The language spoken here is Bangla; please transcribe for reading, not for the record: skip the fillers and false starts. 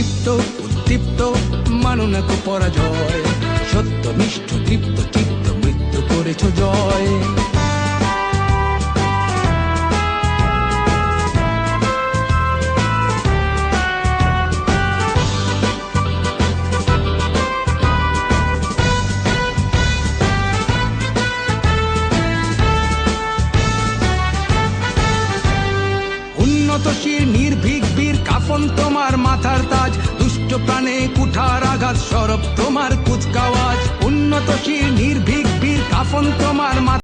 লিপ্ত উদ্দীপ্ত মানো না কো পরাজয়, সত্য নিষ্ঠ তৃপ্ত চিত্ত মৃত্যু করেছ জয়। উন্নতশীল নির্ভীক বীর কাফন তোমার মাথার তাজ, দুষ্ট প্রাণে কুঠার আঘাত সরব তোমার কুচকাওয়াজ। উন্নতশীল নির্ভীক বীর কাফন তোমার